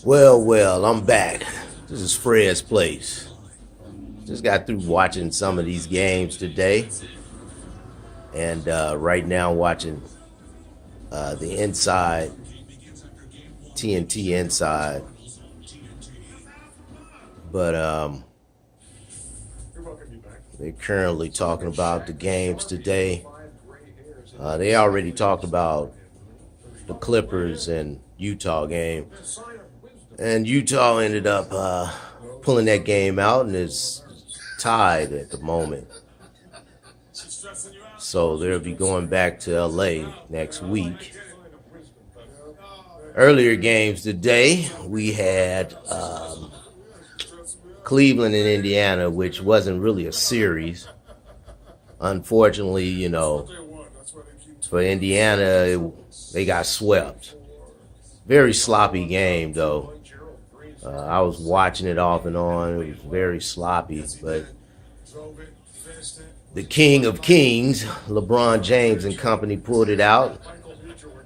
Well, I'm back. This is Fred's place. Just got through watching some of these games today, and right now watching the Inside, TNT Inside. But they're currently talking about the games today. They already talked about the Clippers and Utah game, and Utah ended up pulling that game out, and it's tied at the moment. So they'll be going back to LA next week. Earlier games today, we had Cleveland and Indiana, which wasn't really a series. Unfortunately, for Indiana, they got swept. Very sloppy game, though. I was watching it off and on. It was very sloppy, but the King of Kings, LeBron James and company, pulled it out,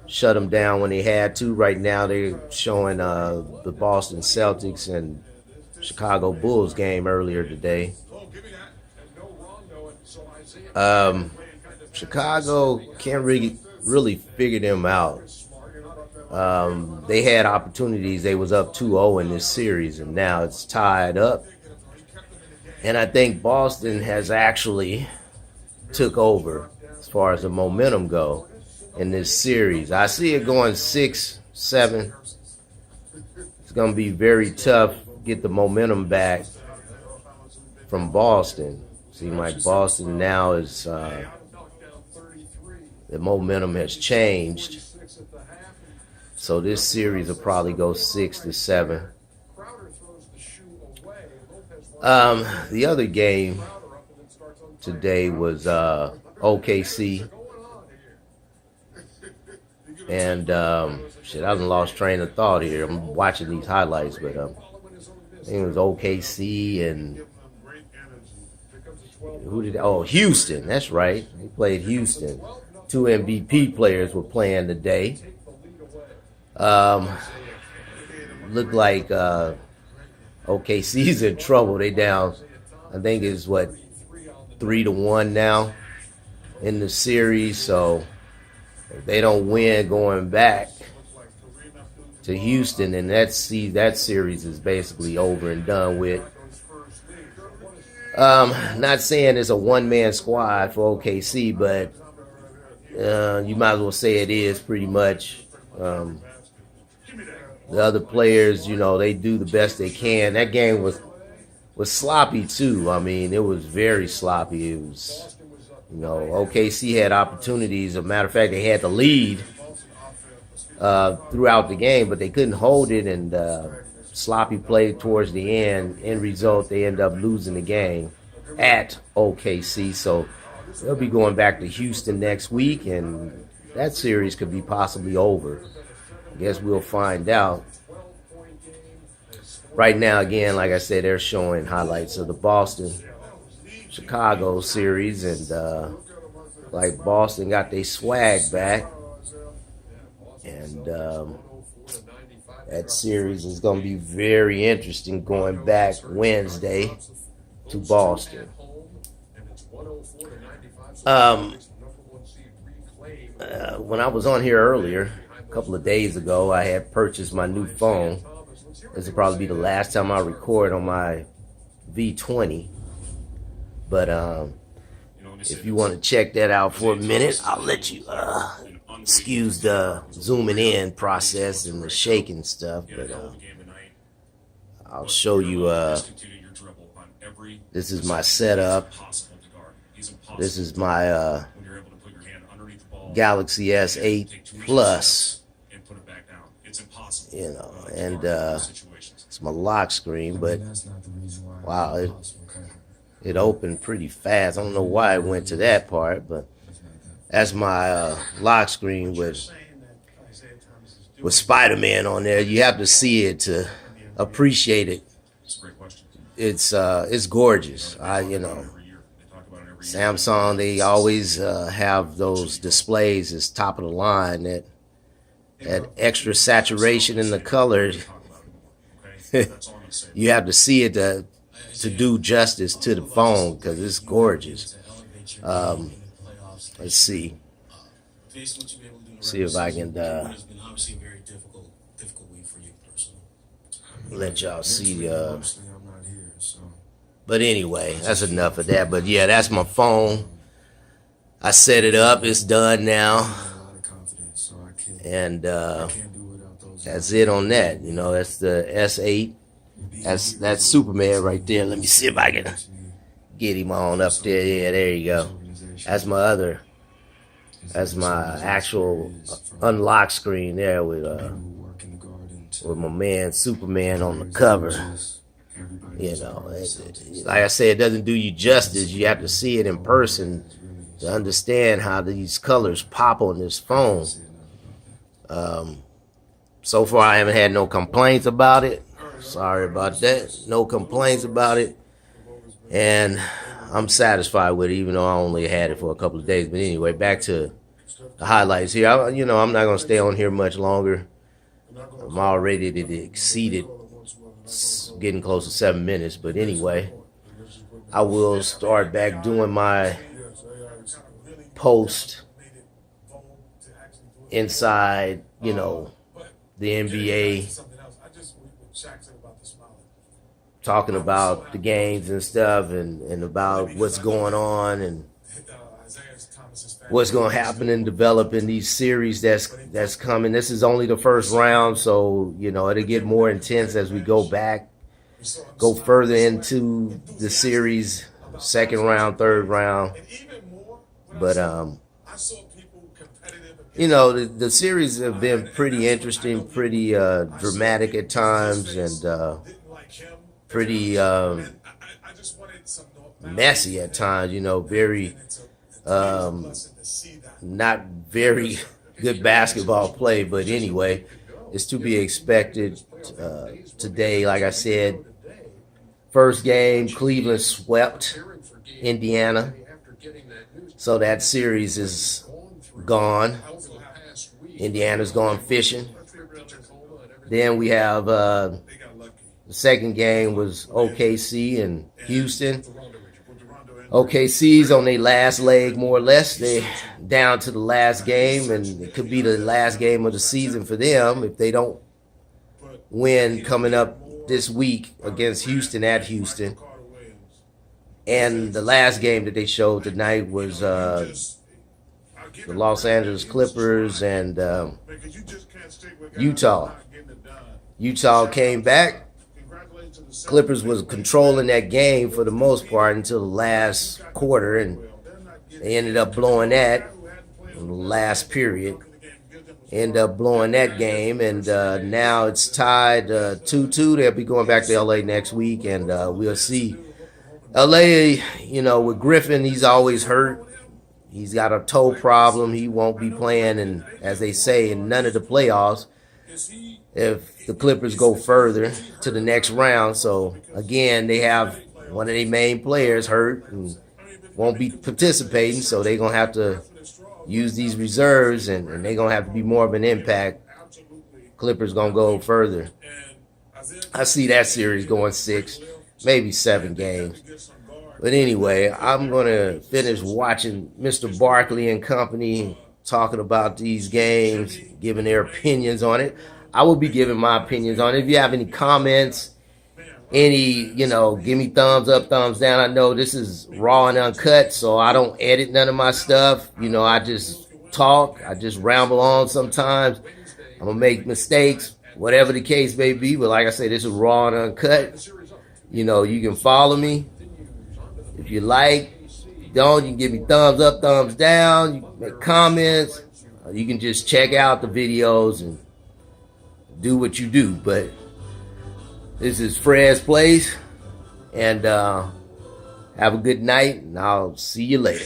shut them down when they had to. Right now, they're showing the Boston Celtics and Chicago Bulls game earlier today. Chicago can't really figure them out. They had opportunities. They was up 2-0 in this series, and now it's tied up. And I think Boston has actually took over as far as the momentum go in this series. I see it going 6-7. It's going to be very tough to get the momentum back from Boston. Seems like Boston now is the momentum has changed. So this series will probably go 6-7. The other game today was OKC. And I done lost train of thought here. I'm watching these highlights, but I think it was OKC and Houston. That's right. They played Houston. 2 MVP players were playing today. Looked like OKC's in trouble. They down, I think it's 3-1 now in the series. So if they don't win going back to Houston, then that series is basically over and done with. Not saying it's a one-man squad for OKC, but you might as well say it is pretty much. The other players, they do the best they can. That game was sloppy too. I mean, it was very sloppy. It was, OKC had opportunities. As a matter of fact, they had the lead throughout the game, but they couldn't hold it, and sloppy play towards the end. End result, they end up losing the game at OKC. So they'll be going back to Houston next week, and that series could be possibly over. I guess we'll find out. Right now, again, like I said, they're showing highlights of the Boston-Chicago series, and like Boston got their swag back, and that series is going to be very interesting going back Wednesday to Boston. When I was on here earlier, a couple of days ago, I had purchased my new phone. This will probably be the last time I record on my V20. But if you want to check that out for a minute, I'll let you excuse the zooming in process and the shaking stuff. But I'll show you. This is my setup. This is my Galaxy S8 Plus. And it's my lock screen, but wow, it opened pretty fast. I don't know why it went to that part, but that's my lock screen with Spider-Man on there. You have to see it to appreciate it. It's gorgeous. Samsung, they always have those displays as top of the line that extra saturation in the color You have to see it to do justice to the phone because it's gorgeous. Let's see. See if I can let y'all see. But anyway, that's enough of that. But yeah, that's my phone. I set it up. It's done now. And that's it on that. You know, that's the S8. That's Superman right there. Let me see if I can get him on up there. Yeah, there you go. That's my actual unlock screen there with my man Superman on the cover. You know, like I said, it doesn't do you justice. You have to see it in person to understand how these colors pop on this phone. So far, I haven't had no complaints about it. Sorry about that. No complaints about it. And I'm satisfied with it, even though I only had it for a couple of days. But anyway, back to the highlights here. I'm not going to stay on here much longer. I'm already exceeded, getting close to 7 minutes. But anyway, I will start back doing my post inside, the NBA, talking about the games and stuff and about what's going on and what's going to happen and develop in these series that's coming. This is only the first round, so it'll get more intense as we go further into the series, second round, third round. But the series have been pretty interesting, pretty dramatic at times, and pretty messy at times. Very not very good basketball play, but anyway, it's to be expected. Today, like I said, first game, Cleveland swept Indiana, so that series is gone. Indiana's gone fishing. Then we have the second game was OKC and Houston. OKC's on their last leg, more or less. They're down to the last game, and it could be the last game of the season for them if they don't win coming up this week against Houston at Houston. And the last game that they showed tonight was the Los Angeles Clippers and Utah. Utah came back. Clippers was controlling that game for the most part until the last quarter, and they ended up blowing that in the last period. Ended up blowing that game, and now it's tied 2-2. They'll be going back to L.A. next week, and we'll see. L.A., with Griffin, he's always hurt. He's got a toe problem. He won't be playing, and as they say, in none of the playoffs if the Clippers go further to the next round. So, again, they have one of their main players hurt and won't be participating, so they're going to have to use these reserves, and they're going to have to be more of an impact. Clippers going to go further. I see that series going 6, maybe 7 games. But anyway, I'm going to finish watching Mr. Barkley and company talking about these games, giving their opinions on it. I will be giving my opinions on it. If you have any comments, give me thumbs up, thumbs down. I know this is raw and uncut, so I don't edit none of my stuff. I just talk. I just ramble on sometimes. I'm going to make mistakes, whatever the case may be. But like I say, this is raw and uncut. You can follow me. If you like, don't, you can give me thumbs up, thumbs down. You can make comments. You can just check out the videos and do what you do. But this is Fred's Place, and have a good night, and I'll see you later.